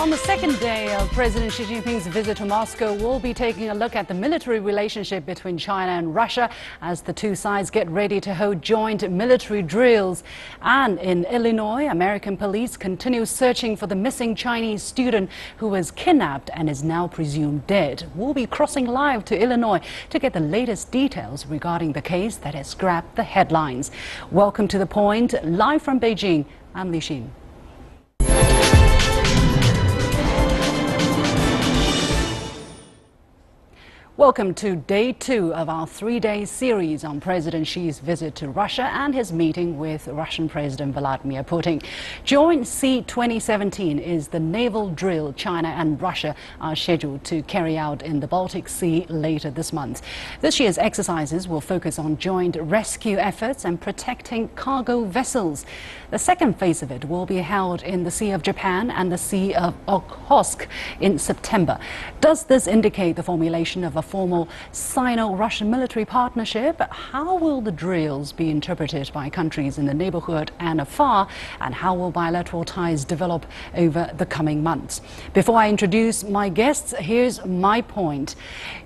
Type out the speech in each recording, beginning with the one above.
On the second day of President Xi Jinping's visit to Moscow, we'll be taking a look at the military relationship between China and Russia as the two sides get ready to hold joint military drills. And in Illinois, American police continue searching for the missing Chinese student who was kidnapped and is now presumed dead. We'll be crossing live to Illinois to get the latest details regarding the case that has grabbed the headlines. Welcome to The Point, live from Beijing. I'm Liu Xin. Welcome to day 2 of our 3-day series on President Xi's visit to Russia and his meeting with Russian President Vladimir Putin. Joint Sea 2017 is the naval drill China and Russia are scheduled to carry out in the Baltic Sea later this month. This year's exercises will focus on joint rescue efforts and protecting cargo vessels. The second phase of it will be held in the Sea of Japan and the Sea of Okhotsk in September. Does this indicate the formulation of a formal Sino-Russian military partnership? How will the drills be interpreted by countries in the neighborhood and afar, and how will bilateral ties develop over the coming months? Before I introduce my guests, here's my point.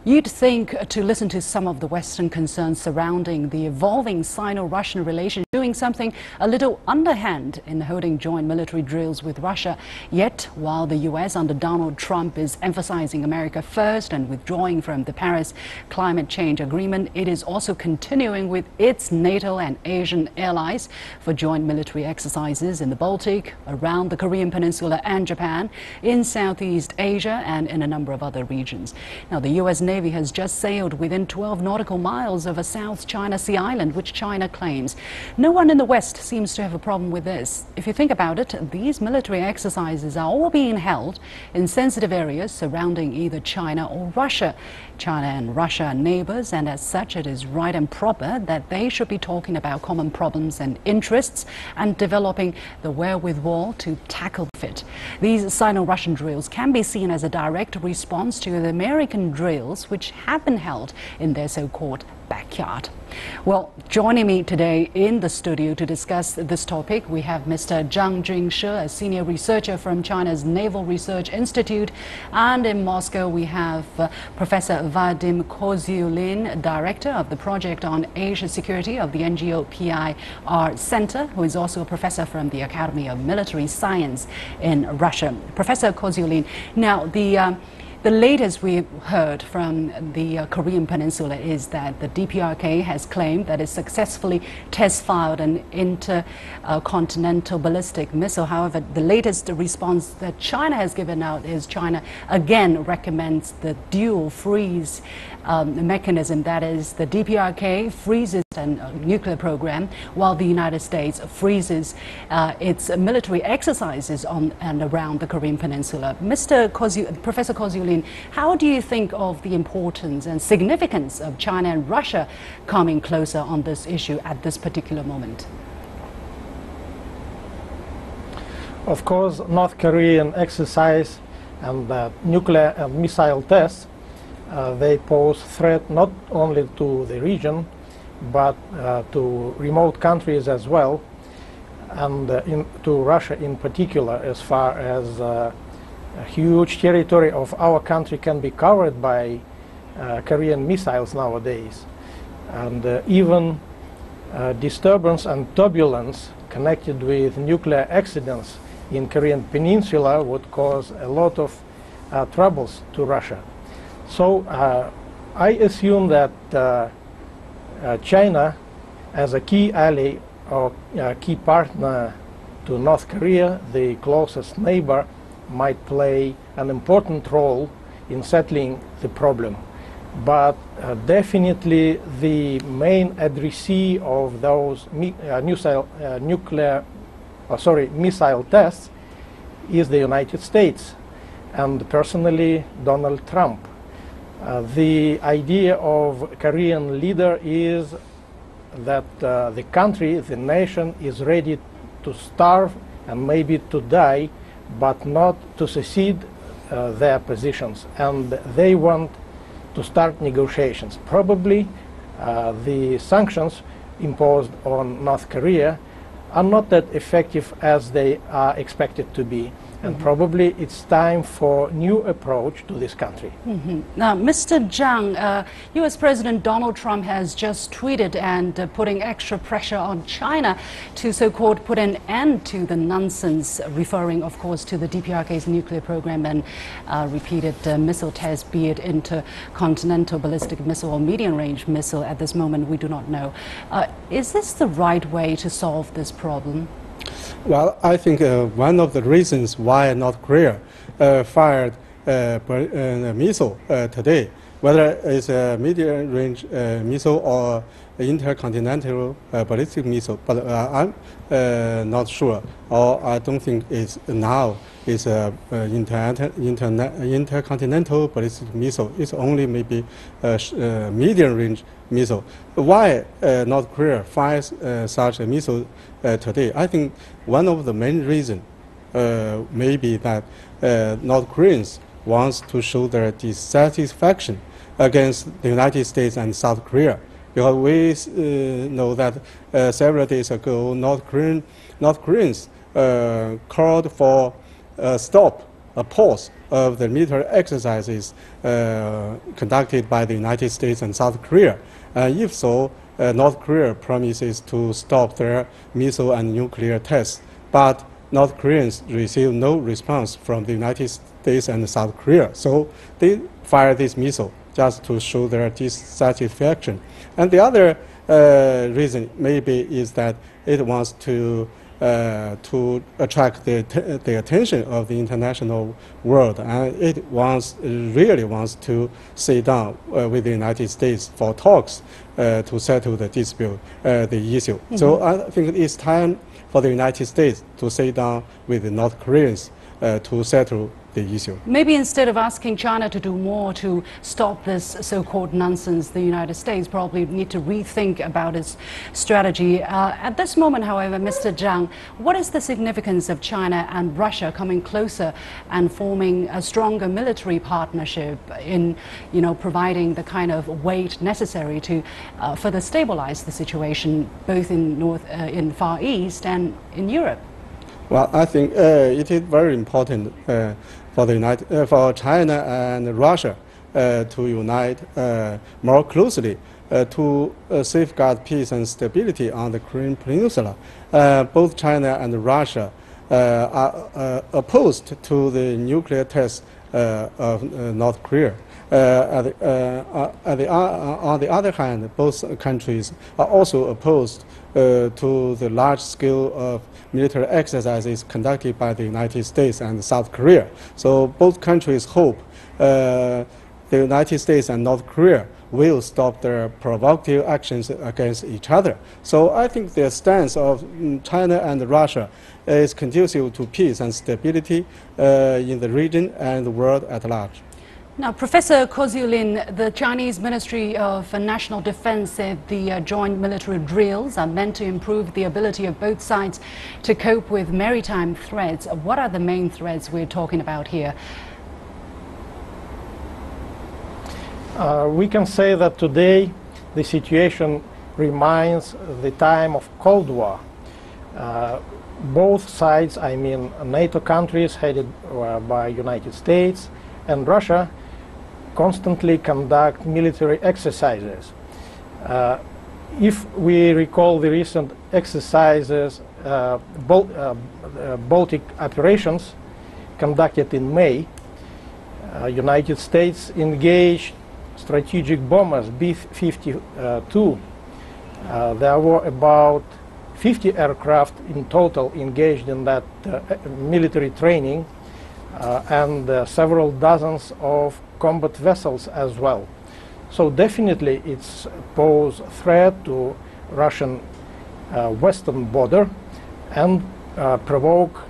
You'd think to listen to some of the Western concerns surrounding the evolving Sino-Russian relationship doing something a little underhand in holding joint military drills with Russia. Yet, while the US under Donald Trump is emphasizing America first and withdrawing from the Paris Climate Change Agreement, it is also continuing with its NATO and Asian allies for joint military exercises in the Baltic, around the Korean Peninsula and Japan, in Southeast Asia and in a number of other regions. Now, the US Navy has just sailed within 12 nautical miles of a South China Sea island, which China claims. No one in the West seems to have a problem with this. If you think about it, these military exercises are all being held in sensitive areas surrounding either China or Russia. China and Russia are neighbors, and as such it is right and proper that they should be talking about common problems and interests and developing the wherewithal to tackle it. These Sino-Russian drills can be seen as a direct response to the American drills which have been held in their so-called backyard. Well, joining me today in the studio to discuss this topic, we have Mr. Zhang Junshe, a senior researcher from China's Naval Research Institute, and in Moscow we have Professor Vadim Kozyulin, director of the Project on Asia Security of the NGO PIR Center, who is also a professor from the Academy of Military Science in Russia. Professor Kozyulin, now the latest we've heard from the Korean Peninsula is that the DPRK has claimed that it successfully test-fired an intercontinental ballistic missile. However, the latest response that China has given out is China again recommends the dual freeze mechanism. That is, the DPRK freezes a nuclear program while the United States freezes its military exercises on and around the Korean Peninsula. Professor Kozyulin, how do you think of the importance and significance of China and Russia coming closer on this issue at this particular moment? Of course, North Korean exercise and nuclear and missile tests, they pose threat not only to the region but to remote countries as well, and to Russia in particular, as far as a huge territory of our country can be covered by Korean missiles nowadays. And even disturbance and turbulence connected with nuclear accidents in Korean Peninsula would cause a lot of troubles to Russia. So I assume that China, as a key ally or key partner to North Korea, the closest neighbor, might play an important role in settling the problem. But definitely the main addressee of those missile tests is the United States, and personally Donald Trump. The idea of Korean leader is that the country, the nation, is ready to starve and maybe to die, but not to cede their positions, and they want to start negotiations. Probably the sanctions imposed on North Korea are not that effective as they are expected to be. and probably it's time for new approach to this country. Now, Mr. Zhang, U.S. President Donald Trump has just tweeted and putting extra pressure on China to so-called put an end to the nonsense, referring, of course, to the DPRK's nuclear program and repeated missile tests, be it intercontinental ballistic missile or medium-range missile. At this moment, we do not know. Is this the right way to solve this problem? Well, I think one of the reasons why North Korea fired a missile today, whether it's a medium-range missile or intercontinental ballistic missile, but I'm not sure, or I don't think it's now is a intercontinental ballistic missile. It's only maybe a medium-range missile. Why North Korea fires such a missile today? I think one of the main reasons may be that North Koreans want to show their dissatisfaction against the United States and South Korea. Because we know that several days ago, North Koreans called for a pause of the military exercises conducted by the United States and South Korea. If so, North Korea promises to stop their missile and nuclear tests, but North Koreans receive no response from the United States and South Korea. So they fire this missile just to show their dissatisfaction. And the other reason maybe is that it wants to attract the attention of the international world, and it really wants to sit down with the United States for talks to settle the dispute, the issue. So I think it's time for the United States to sit down with the North Koreans to settle the issue. Maybe instead of asking China to do more to stop this so-called nonsense, the United States probably need to rethink about its strategy. At this moment, however, Mr. Zhang, what is the significance of China and Russia coming closer and forming a stronger military partnership in, providing the kind of weight necessary to further stabilize the situation, both in Far East and in Europe? Well, I think it is very important for China and Russia to unite more closely to safeguard peace and stability on the Korean Peninsula. Both China and Russia are opposed to the nuclear tests of North Korea. On the other hand, both countries are also opposed to the large scale of military exercises conducted by the United States and South Korea. So both countries hope the United States and North Korea will stop their provocative actions against each other. So I think the stance of China and Russia is conducive to peace and stability in the region and the world at large. Now, Professor Ko Ziulin, the Chinese Ministry of National Defense said the joint military drills are meant to improve the ability of both sides to cope with maritime threats. What are the main threats we're talking about here? We can say that today the situation reminds the time of Cold War. Both sides, I mean NATO countries headed by United States and Russia, constantly conduct military exercises. If we recall the recent exercises, Baltic operations conducted in May, United States engaged strategic bombers B-52. There were about 50 aircraft in total engaged in that military training, and several dozens of combat vessels as well. So definitely it's pose threat to Russian western border and provoke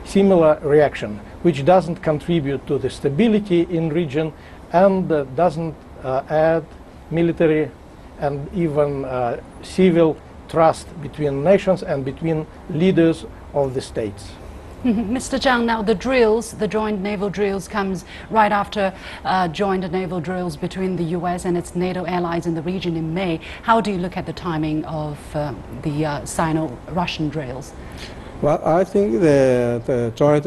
similar reaction, which doesn't contribute to the stability in region and doesn't add military and even civil trust between nations and between leaders of the states. Mr. Zhang, now the drills, the joint naval drills, comes right after joint naval drills between the U.S. and its NATO allies in the region in May. How do you look at the timing of the Sino-Russian drills? Well, I think the joint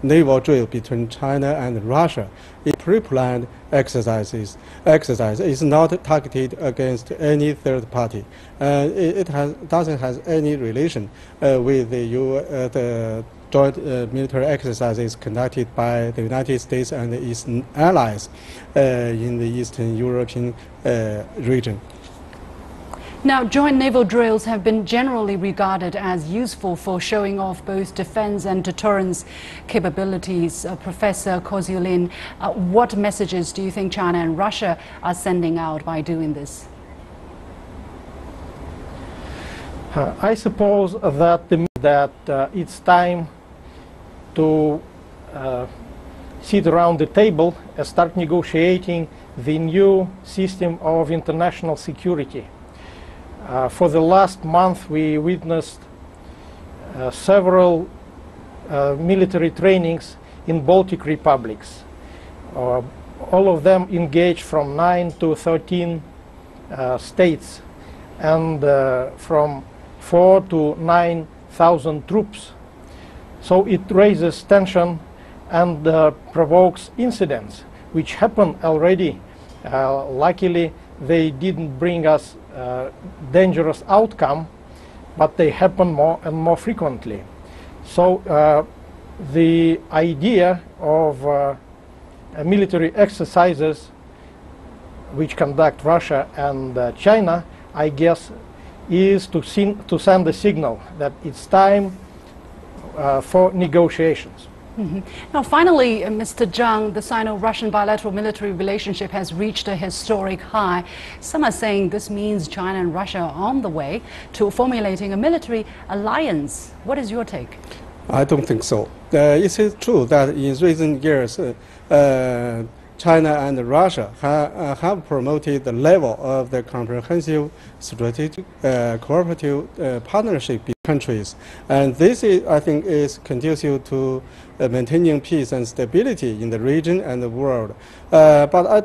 naval drill between China and Russia is pre-planned exercise. It's not targeted against any third party. Doesn't have any relation with the joint military exercises conducted by the United States and its allies in the Eastern European region. Now, joint naval drills have been generally regarded as useful for showing off both defense and deterrence capabilities. Professor Kozyulin, what messages do you think China and Russia are sending out by doing this? I suppose that it's time to sit around the table and start negotiating the new system of international security. For the last month, we witnessed several military trainings in Baltic republics. All of them engaged from 9 to 13 states and from 4,000 to 9,000 troops. So it raises tension and provokes incidents, which happened already. Luckily, they didn't bring us dangerous outcome, but they happen more and more frequently. So the idea of military exercises which conduct Russia and China, I guess, is to send a signal that it's time for negotiations. Mm-hmm. Now, finally, Mr. Zhang, the Sino-Russian bilateral military relationship has reached a historic high. Some are saying this means China and Russia are on the way to formulating a military alliance. What is your take? I don't think so. It is true that in recent years, China and Russia have promoted the level of the comprehensive strategic cooperative partnership between countries, and this I think is conducive to maintaining peace and stability in the region and the world. But I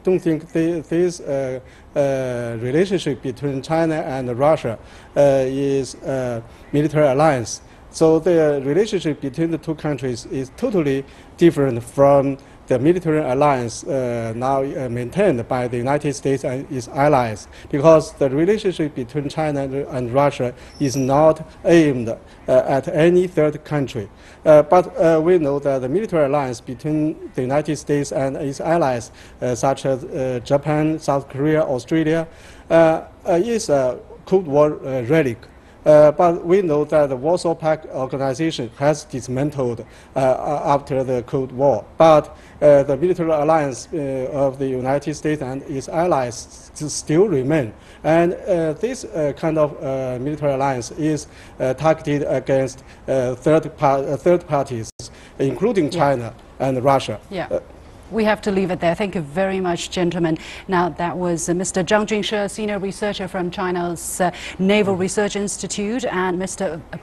don't think this relationship between China and Russia is a military alliance. So the relationship between the two countries is totally different from the military alliance now maintained by the United States and its allies, because the relationship between China and Russia is not aimed at any third country. But we know that the military alliance between the United States and its allies, such as Japan, South Korea, Australia, is a Cold War relic. But we know that the Warsaw Pact organization has dismantled after the Cold War. But the military alliance of the United States and its allies still remain. And this kind of military alliance is targeted against third parties, including China and Russia. Yeah. We have to leave it there. Thank you very much, gentlemen. Now, that was Mr. Zhang Junshe, senior researcher from China's Naval Research Institute, and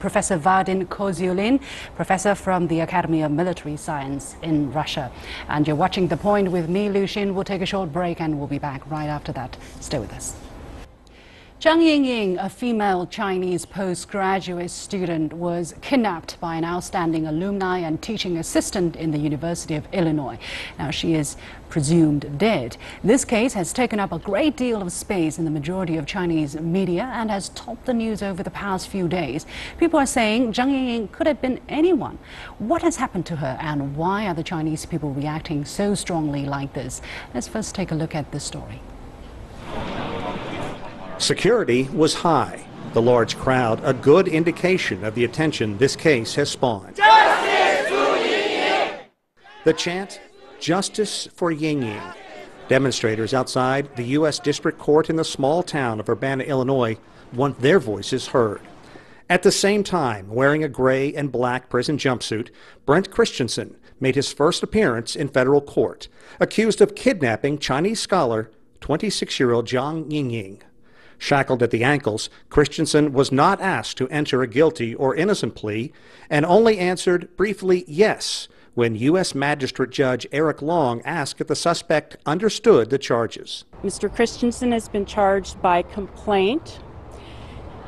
Professor Vadim Kozyulin, professor from the Academy of Military Science in Russia. And you're watching The Point with me, Liu Xin. We'll take a short break and we'll be back right after that. Stay with us. Zhang Yingying, a female Chinese postgraduate student, was kidnapped by an outstanding alumni and teaching assistant in the University of Illinois. Now, she is presumed dead. This case has taken up a great deal of space in the majority of Chinese media and has topped the news over the past few days. People are saying Zhang Yingying could have been anyone. What has happened to her, and why are the Chinese people reacting so strongly like this? Let's first take a look at this story. Security was high. The large crowd, a good indication of the attention this case has spawned. Justice for Yingying! The chant, Justice for Yingying. Demonstrators outside the U.S. District Court in the small town of Urbana, Illinois, want their voices heard. At the same time, wearing a gray and black prison jumpsuit, Brent Christensen made his first appearance in federal court, accused of kidnapping Chinese scholar 26-year-old Zhang Yingying. Shackled at the ankles, Christensen was not asked to enter a guilty or innocent plea and only answered briefly yes when U.S. Magistrate Judge Eric Long asked if the suspect understood the charges. Mr. Christensen has been charged by complaint.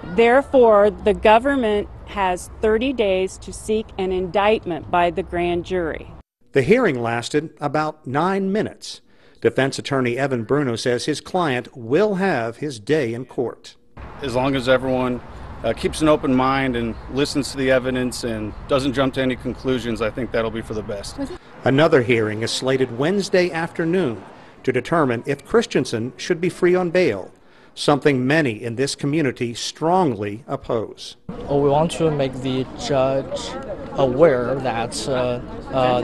Therefore, the government has 30 days to seek an indictment by the grand jury. The hearing lasted about 9 minutes. Defense attorney Evan Bruno says his client will have his day in court. As long as everyone keeps an open mind and listens to the evidence and doesn't jump to any conclusions, I think that'll be for the best. Another hearing is slated Wednesday afternoon to determine if Christensen should be free on bail, something many in this community strongly oppose. We want to make the judge aware that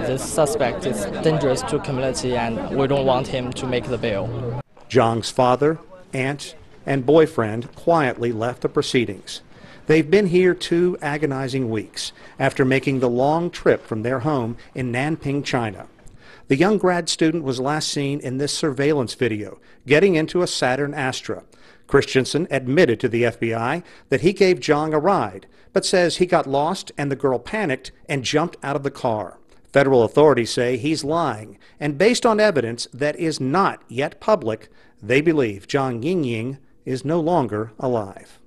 this suspect is dangerous to community and we don't want him to make the bail. Zhang's father, aunt, and boyfriend quietly left the proceedings. They've been here 2 agonizing weeks after making the long trip from their home in Nanping, China. The young grad student was last seen in this surveillance video, getting into a Saturn Astra. Christensen admitted to the FBI that he gave Zhang a ride, but says he got lost and the girl panicked and jumped out of the car. Federal authorities say he's lying, and based on evidence that is not yet public, they believe Zhang Yingying is no longer alive.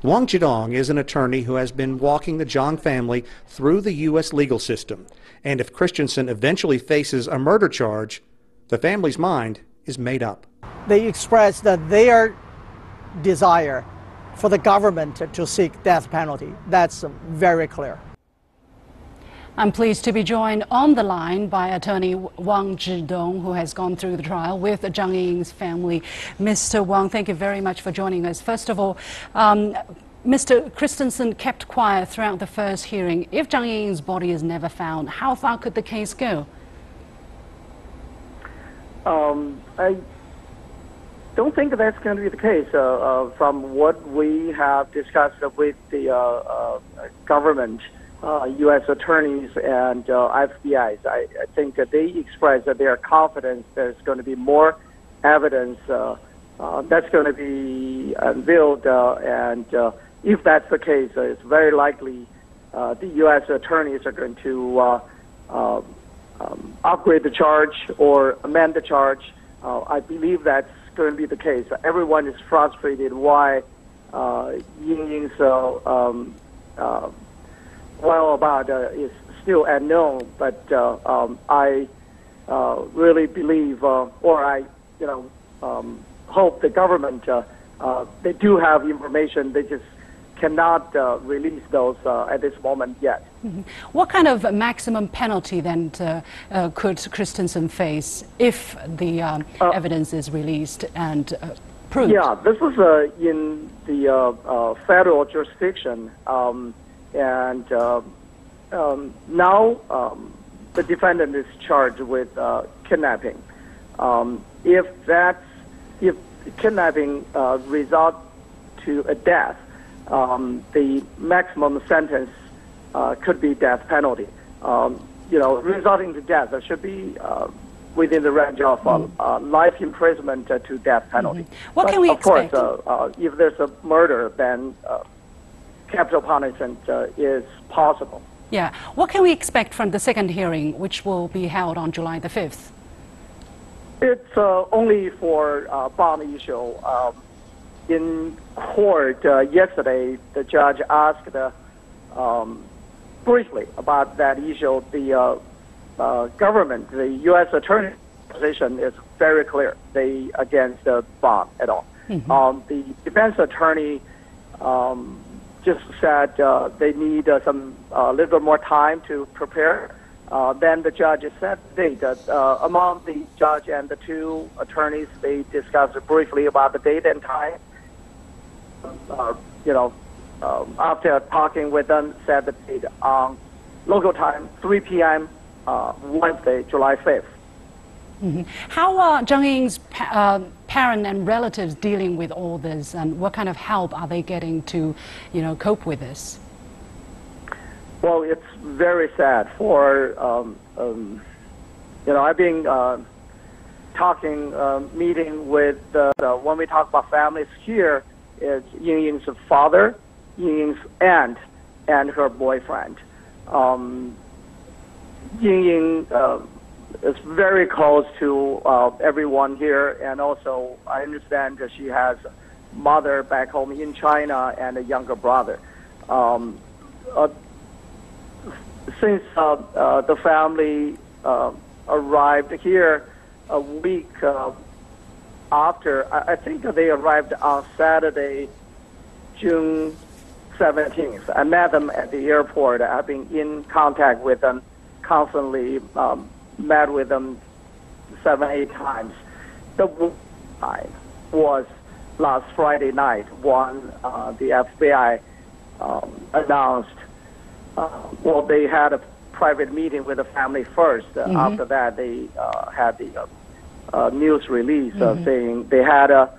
Wang Zhidong is an attorney who has been walking the Zhang family through the U.S. legal system, and if Christensen eventually faces a murder charge, the family's mind is made up. They expressed that their desire for the government to seek death penalty. That's very clear. I'm pleased to be joined on the line by attorney Wang Zhidong, who has gone through the trial with Zhang Yingying's family. Mr. Wang, thank you very much for joining us. First of all, Mr. Christensen kept quiet throughout the first hearing. If Zhang Yingying's body is never found, how far could the case go? I don't think that's going to be the case. From what we have discussed with the government, U.S. attorneys and FBI's, I think that they expressed that they are confident there's going to be more evidence that's going to be unveiled, and if that's the case, it's very likely the U.S. attorneys are going to upgrade the charge or amend the charge. I believe that's going to be the case. Everyone is frustrated why Yingying's whereabouts is still unknown, but I really believe, or I, hope the government they do have information. They just cannot release those at this moment yet. Mm-hmm. What kind of maximum penalty then could Christensen face if the evidence is released and proved? Yeah, this is in the federal jurisdiction, and now the defendant is charged with kidnapping. If kidnapping results to a death, the maximum sentence could be death penalty. Resulting to death, there should be within the range of life imprisonment to death penalty. Mm-hmm. What can we expect? Of course, if there's a murder, then capital punishment is possible. Yeah. What can we expect from the second hearing, which will be held on July the 5th? It's only for bond issue. In court yesterday, the judge asked briefly about that issue. The government, the U.S. attorney position is very clear. They against the bond at all. Mm-hmm. The defense attorney just said they need some little bit more time to prepare. Then the judge set the date. Among the judge and the 2 attorneys, they discussed briefly about the date and time. After talking with them, set the date on local time, 3 p.m. Wednesday, July 5th. Mm-hmm. How are Zhang Yingying's parents and relatives dealing with all this, and what kind of help are they getting to, cope with this? Well, it's very sad for, I've been meeting with, when we talk about families here, is Yingying's father, Yingying's aunt, and her boyfriend. Yingying is very close to everyone here, and also I understand that she has mother back home in China and a younger brother. since the family arrived here a week after, I think they arrived on Saturday, June 17th. I met them at the airport. I've been in contact with them constantly, met with them 7-8 times. The time was last Friday night when the FBI announced, well, they had a private meeting with the family first. After that, they had the news release saying they had a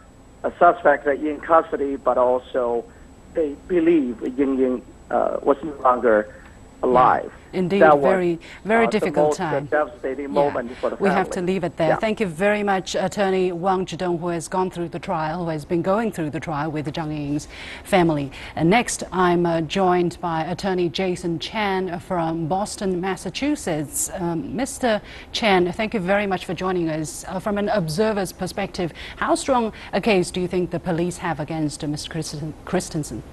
suspect in custody, but also they believe Ying was no longer alive. Indeed, that very difficult the most time. Devastating moment for the family. We have to leave it there. Thank you very much, Attorney Wang Zhidong, who has gone through the trial, who has been going through the trial with Zhang Ying's family. And next, I'm joined by Attorney Jason Chan from Boston, Massachusetts. Mr. Chan, thank you very much for joining us. From an observer's perspective, how strong a case do you think the police have against Mr. Christensen?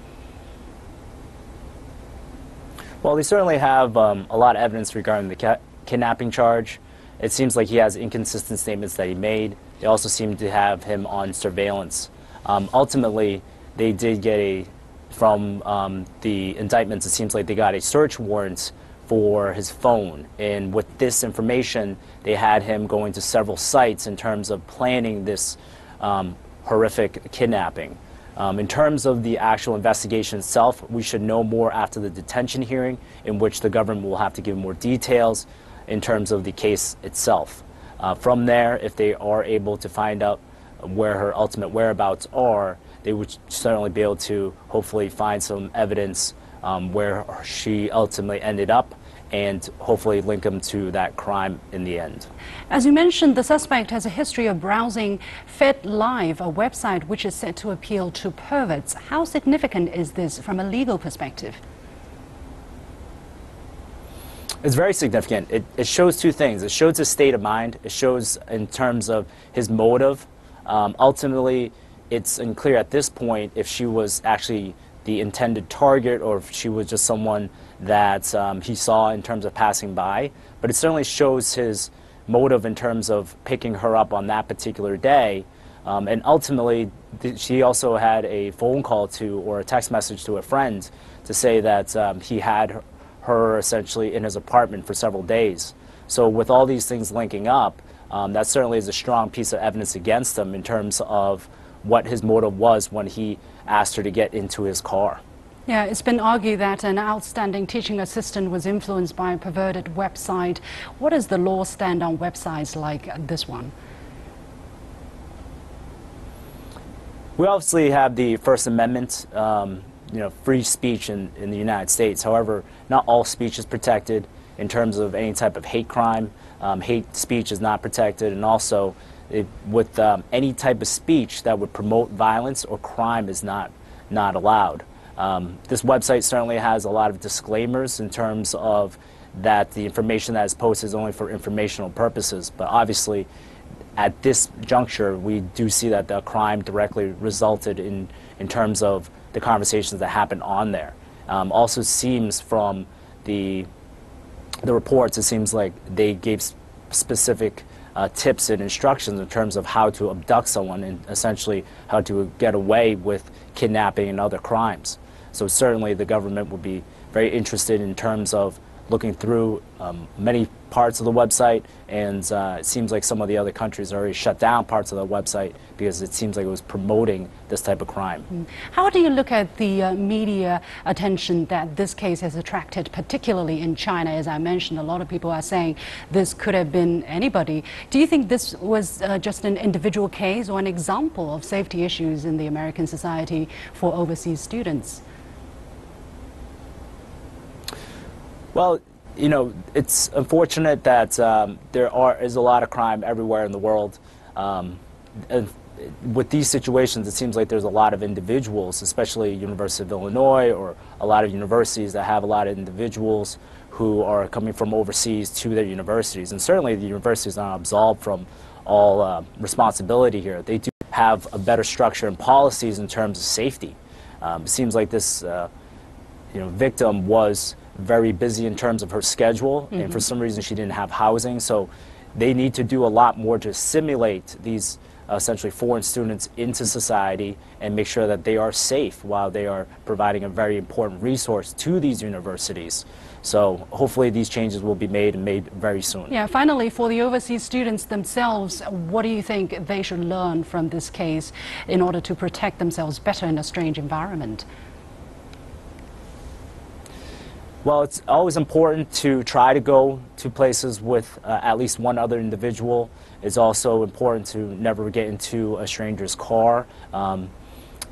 Well, they certainly have a lot of evidence regarding the kidnapping charge. It seems like he has inconsistent statements that he made. They also seem to have him on surveillance. Ultimately, they did get from the indictments, it seems like they got a search warrant for his phone. And with this information, they had him going to several sites in terms of planning this horrific kidnapping. In terms of the actual investigation itself, we should know more after the detention hearing, in which the government will have to give more details in terms of the case itself. From there, if they are able to find out where her ultimate whereabouts are, they would certainly be able to hopefully find some evidence where she ultimately ended up, and hopefully link them to that crime in the end. As you mentioned, the suspect has a history of browsing FedLive, a website which is said to appeal to perverts. How significant is this from a legal perspective? It's very significant. It shows two things. It shows his state of mind. It shows in terms of his motive. Ultimately, it's unclear at this point if she was actually the intended target or if she was just someone that he saw in terms of passing by. But it certainly shows his motive in terms of picking her up on that particular day. And ultimately, she also had a phone call to, or a text message to a friend to say that he had her essentially in his apartment for several days. So with all these things linking up, that certainly is a strong piece of evidence against him in terms of what his motive was when he asked her to get into his car. Yeah, it's been argued that an outstanding teaching assistant was influenced by a perverted website. What does the law stand on websites like this one? We obviously have the First Amendment, free speech in the United States. However, not all speech is protected in terms of any type of hate crime. Hate speech is not protected, and also with any type of speech that would promote violence or crime is not allowed. This website certainly has a lot of disclaimers in terms of that the information that is posted is only for informational purposes, but obviously at this juncture we do see that the crime directly resulted in terms of the conversations that happened on there. Also seems from the reports, it seems like they gave specific tips and instructions in terms of how to abduct someone and essentially how to get away with kidnapping and other crimes. So certainly the government would be very interested in terms of looking through many parts of the website, and it seems like some of the other countries already shut down parts of the website because it seems like it was promoting this type of crime. How do you look at the media attention that this case has attracted, particularly in China? As I mentioned, a lot of people are saying this could have been anybody. Do you think this was just an individual case or an example of safety issues in the American society for overseas students? Well, it's unfortunate that there is a lot of crime everywhere in the world. And with these situations, it seems like there's a lot of individuals, especially University of Illinois or a lot of universities that have a lot of individuals who are coming from overseas to their universities. And certainly the universities are not absolved from all responsibility here. They do have a better structure and policies in terms of safety. It seems like this victim was very busy in terms of her schedule, and for some reason she didn't have housing. So they need to do a lot more to assimilate these essentially foreign students into society and make sure that they are safe while they are providing a very important resource to these universities. So hopefully these changes will be made and made very soon. Yeah, finally, for the overseas students themselves, what do you think they should learn from this case in order to protect themselves better in a strange environment? Well, it's always important to try to go to places with at least one other individual. It's also important to never get into a stranger's car.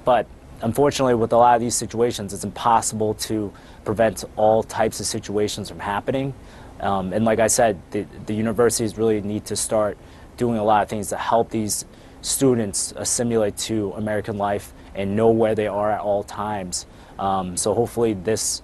But unfortunately, with a lot of these situations, it's impossible to prevent all types of situations from happening. And like I said, the universities really need to start doing a lot of things to help these students assimilate to American life and know where they are at all times. So hopefully this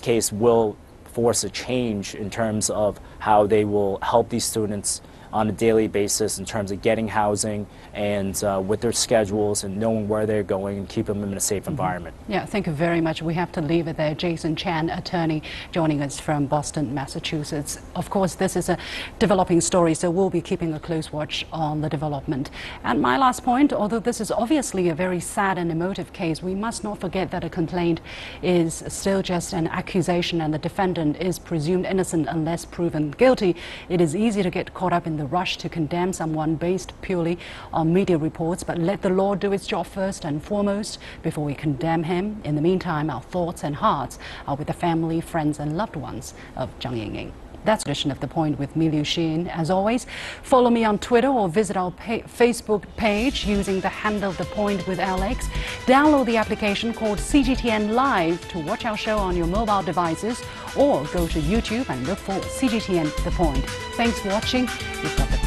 case will force a change in terms of how they will help these students on a daily basis in terms of getting housing and with their schedules and knowing where they're going and keep them in a safe environment. Yeah, thank you very much. We have to leave it there. Jason Chan, attorney, joining us from Boston, Massachusetts. Of course, this is a developing story, so we'll be keeping a close watch on the development. And my last point, although this is obviously a very sad and emotive case, we must not forget that a complaint is still just an accusation and the defendant is presumed innocent unless proven guilty. It is easy to get caught up in the rush to condemn someone based purely on media reports, but let the law do its job first and foremost before we condemn him. In the meantime, our thoughts and hearts are with the family, friends and loved ones of Zhang Yingying. That's the edition of The Point with me, Liu Xin. As always, follow me on Twitter or visit our Facebook page using the handle The Point with Alex. Download the application called CGTN Live to watch our show on your mobile devices, or go to YouTube and look for CGTN The Point. Thanks for watching. You've got the